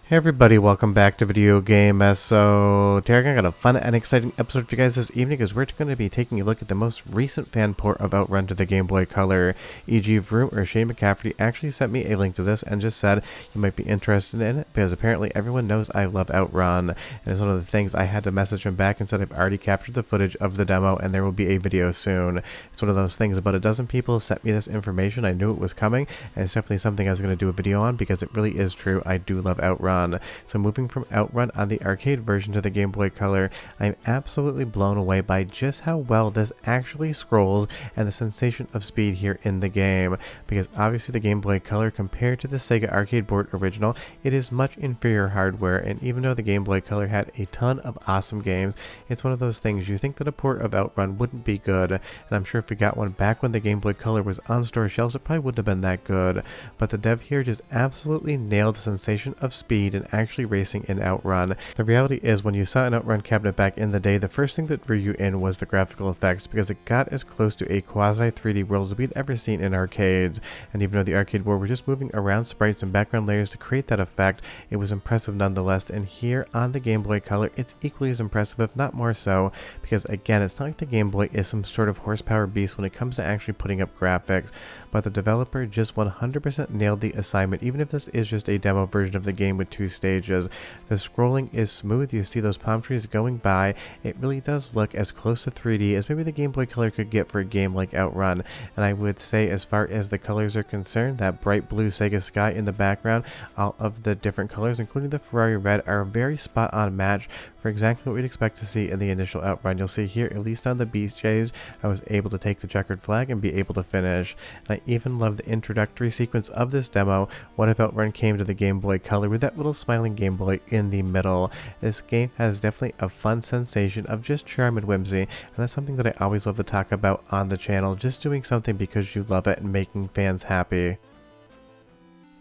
Hey everybody, welcome back to Video Game. So today I got a fun and exciting episode for you guys this evening because we're going to be taking a look at the most recent fan port of OutRun to the Game Boy Color. EGVroom, or Shane McCafferty, actually sent me a link to this and just said you might be interested in it because apparently everyone knows I love OutRun, and it's one of the things I had to message him back and said I've already captured the footage of the demo and there will be a video soon. It's one of those things. About a dozen people sent me this information. I knew it was coming, and it's definitely something I was going to do a video on because it really is true. I do love OutRun. So moving from OutRun on the arcade version to the Game Boy Color, I'm absolutely blown away by just how well this actually scrolls and the sensation of speed here in the game. Because obviously the Game Boy Color, compared to the Sega arcade board original, it is much inferior hardware, and even though the Game Boy Color had a ton of awesome games, it's one of those things you think that a port of OutRun wouldn't be good, and I'm sure if we got one back when the Game Boy Color was on store shelves, it probably wouldn't have been that good. But the dev here just absolutely nailed the sensation of speed and actually racing in OutRun. The reality is, when you saw an OutRun cabinet back in the day, the first thing that drew you in was the graphical effects, because it got as close to a quasi 3D world as we'd ever seen in arcades. And even though the arcade board was just moving around sprites and background layers to create that effect, it was impressive nonetheless. And here on the Game Boy Color, it's equally as impressive, if not more so, because again, it's not like the Game Boy is some sort of horsepower beast when it comes to actually putting up graphics, but the developer just 100% nailed the assignment. Even if this is just a demo version of the game with two stages, the scrolling is smooth. You see those palm trees going by. It really does look as close to 3D as maybe the Game Boy Color could get for a game like OutRun. And I would say, as far as the colors are concerned, that bright blue Sega sky in the background, all of the different colors, including the Ferrari red, are a very spot on match for exactly what we'd expect to see in the initial OutRun. You'll see here, at least on the BJs, I was able to take the checkered flag and be able to finish. And I even love the introductory sequence of this demo. What if OutRun came to the Game Boy Color with that little smiling Game Boy in the middle? This game has definitely a fun sensation of just charm and whimsy, and that's something that I always love to talk about on the channel, just doing something because you love it and making fans happy.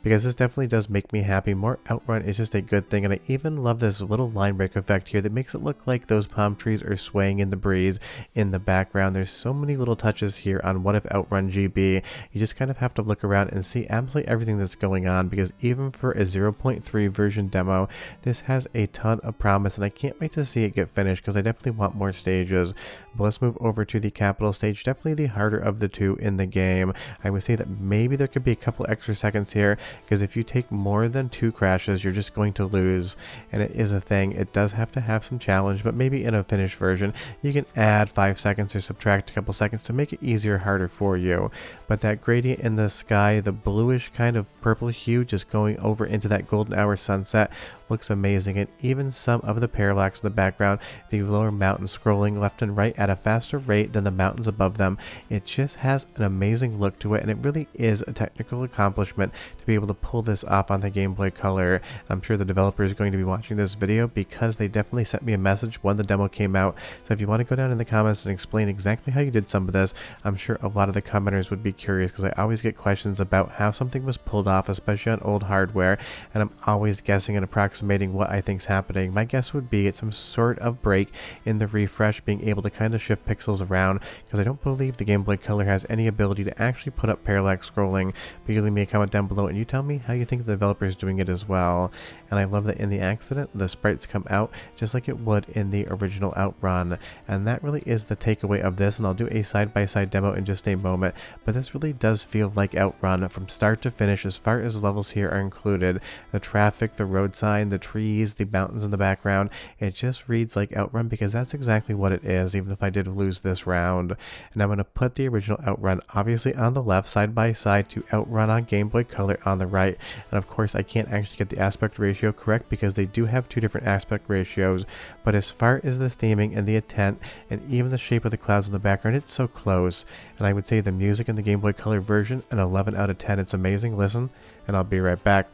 Because this definitely does make me happy. More OutRun is just a good thing, and I even love this little line break effect here that makes it look like those palm trees are swaying in the breeze in the background. There's so many little touches here on What If OutRun GB. You just kind of have to look around and see absolutely everything that's going on, because even for a 0.3 version demo, this has a ton of promise, and I can't wait to see it get finished because I definitely want more stages. But let's move over to the capital stage, definitely the harder of the two in the game. I would say that maybe there could be a couple extra seconds here, because if you take more than 2 crashes, you're just going to lose, and it is a thing. It does have to have some challenge, but maybe in a finished version, you can add 5 seconds or subtract a couple seconds to make it easier or harder for you. But that gradient in the sky, the bluish kind of purple hue just going over into that golden hour sunset, looks amazing. And even some of the parallax in the background, the lower mountains scrolling left and right at a faster rate than the mountains above them, it just has an amazing look to it, and it really is a technical accomplishment to be able to pull this off on the Game Boy Color. I'm sure the developer is going to be watching this video because they definitely sent me a message when the demo came out. So if you want to go down in the comments and explain exactly how you did some of this, I'm sure a lot of the commenters would be curious, because I always get questions about how something was pulled off, especially on old hardware, and I'm always guessing and approximating what I think's happening. My guess would be it's some sort of break in the refresh, being able to kind of shift pixels around, because I don't believe the Game Boy Color has any ability to actually put up parallax scrolling. But you leave me a comment down below and you tell me how you think the developer is doing it as well. And I love that in the accident, the sprites come out just like it would in the original OutRun, and that really is the takeaway of this. And I'll do a side-by-side demo in just a moment, but this really does feel like OutRun from start to finish, as far as levels here are included. The traffic, the road sign, the trees, the mountains in the background, it just reads like OutRun, because that's exactly what it is, even if I did lose this round. And I'm going to put the original OutRun obviously on the left, side by side to OutRun on Game Boy Color on the right. And of course I can't actually get the aspect ratio correct because they do have 2 different aspect ratios, but as far as the theming and the intent and even the shape of the clouds in the background, it's so close. And I would say the music in the Game Boy Color version, an 11 out of 10. It's amazing. Listen, and I'll be right back.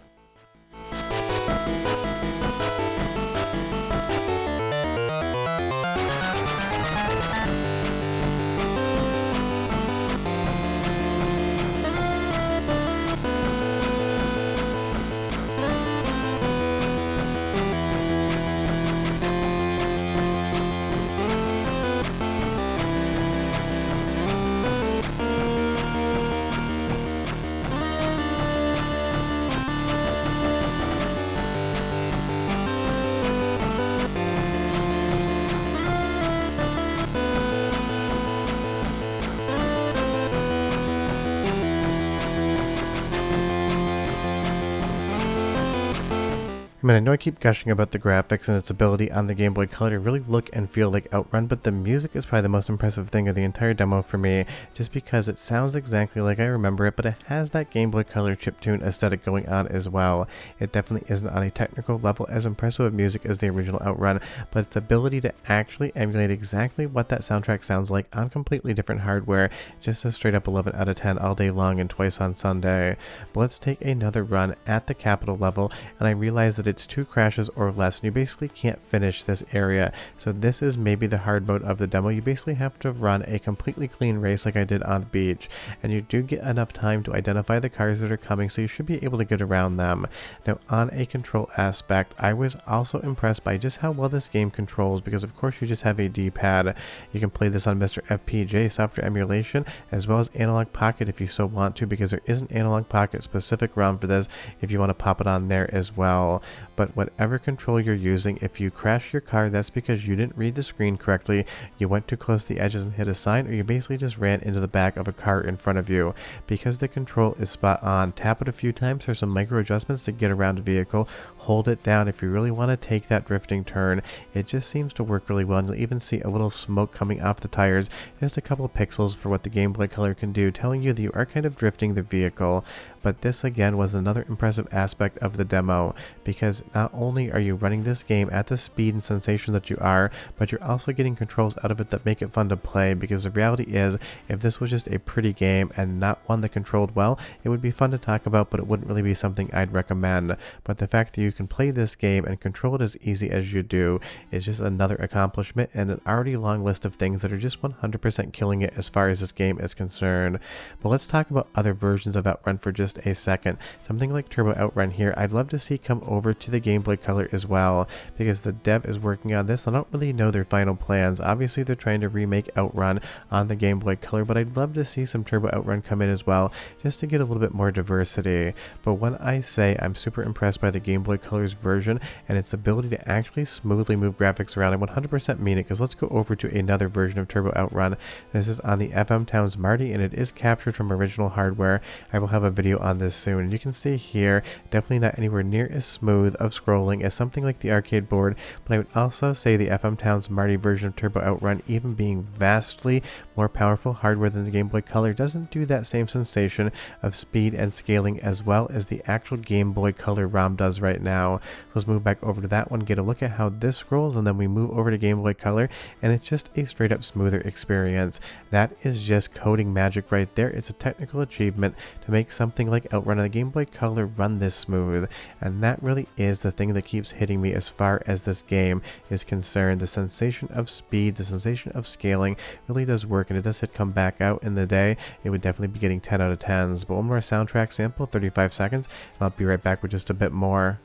I mean, I know I keep gushing about the graphics and its ability on the Game Boy Color to really look and feel like OutRun, but the music is probably the most impressive thing of the entire demo for me, just because it sounds exactly like I remember it, but it has that Game Boy Color chiptune aesthetic going on as well. It definitely isn't on a technical level as impressive of music as the original OutRun, but its ability to actually emulate exactly what that soundtrack sounds like on completely different hardware, just a straight up 11 out of 10 all day long and twice on Sunday. But let's take another run at the capital level, and I realize that it's 2 crashes or less, and you basically can't finish this area. So this is maybe the hard mode of the demo. You basically have to run a completely clean race like I did on beach, and you do get enough time to identify the cars that are coming, so you should be able to get around them. Now, on a control aspect, I was also impressed by just how well this game controls, because of course you just have a D-pad. You can play this on MiSTer FPGA software emulation, as well as Analogue Pocket if you so want to, because there is an Analogue Pocket specific ROM for this if you want to pop it on there as well. But whatever control you're using, if you crash your car, that's because you didn't read the screen correctly, you went too close to the edges and hit a sign, or you basically just ran into the back of a car in front of you. Because the control is spot on, tap it a few times for some micro adjustments to get around a vehicle, hold it down if you really want to take that drifting turn. It just seems to work really well, and you'll even see a little smoke coming off the tires, just a couple pixels for what the Game Boy Color can do, telling you that you are kind of drifting the vehicle. But this again was another impressive aspect of the demo, because not only are you running this game at the speed and sensation that you are, but you're also getting controls out of it that make it fun to play, because the reality is, if this was just a pretty game and not one that controlled well, it would be fun to talk about, but it wouldn't really be something I'd recommend. But the fact that you can play this game and control it as easy as you do is just another accomplishment, and an already long list of things that are just 100% killing it as far as this game is concerned. But let's talk about other versions of OutRun for just a second. Something like Turbo OutRun here, I'd love to see come over to the Game Boy Color as well, because the dev is working on this. I don't really know their final plans. Obviously they're trying to remake OutRun on the Game Boy Color, but I'd love to see some Turbo OutRun come in as well, just to get a little bit more diversity. But when I say I'm super impressed by the Game Boy Color's version and its ability to actually smoothly move graphics around, I 100% mean it, because let's go over to another version of Turbo OutRun. This is on the FM Towns Marty, and it is captured from original hardware. I will have a video on this soon, and you can see here, definitely not anywhere near as smooth of scrolling as something like the arcade board, but I would also say the FM Towns Marty version of Turbo OutRun, even being vastly more powerful hardware than the Game Boy Color, doesn't do that same sensation of speed and scaling as well as the actual Game Boy Color ROM does right now. Let's move back over to that one, get a look at how this scrolls, and then we move over to Game Boy Color, and it's just a straight up smoother experience. That is just coding magic right there. It's a technical achievement to make something like OutRun on the Game Boy Color run this smooth, and that really is the thing that keeps hitting me as far as this game is concerned. The sensation of speed, the sensation of scaling really does work, and if this had come back out in the day, it would definitely be getting 10 out of 10s. But one more soundtrack sample, 35 seconds, and I'll be right back with just a bit more.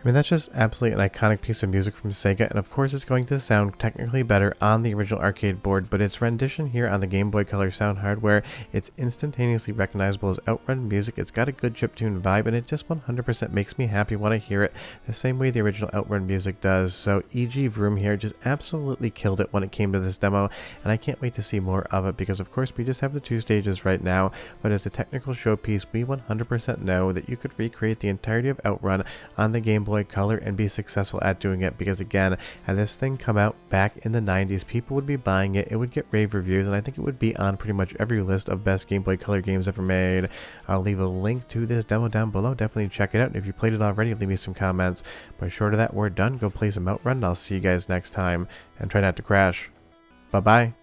I mean, that's just absolutely an iconic piece of music from Sega, and of course it's going to sound technically better on the original arcade board, but its rendition here on the Game Boy Color sound hardware, it's instantaneously recognizable as OutRun music. It's got a good chiptune vibe, and it just 100% makes me happy when I hear it, the same way the original OutRun music does. So EGVroom here just absolutely killed it when it came to this demo, and I can't wait to see more of it, because of course we just have the 2 stages right now, but as a technical showpiece, we 100% know that you could recreate the entirety of OutRun on the Game Boy Color and be successful at doing it, because again, had this thing come out back in the 90s, people would be buying it, it would get rave reviews, and I think it would be on pretty much every list of best Game Boy Color games ever made. I'll leave a link to this demo down below, definitely check it out, and if you played it already, leave me some comments. But short of that, we're done. Go play some OutRun, and I'll see you guys next time, and try not to crash. Bye bye.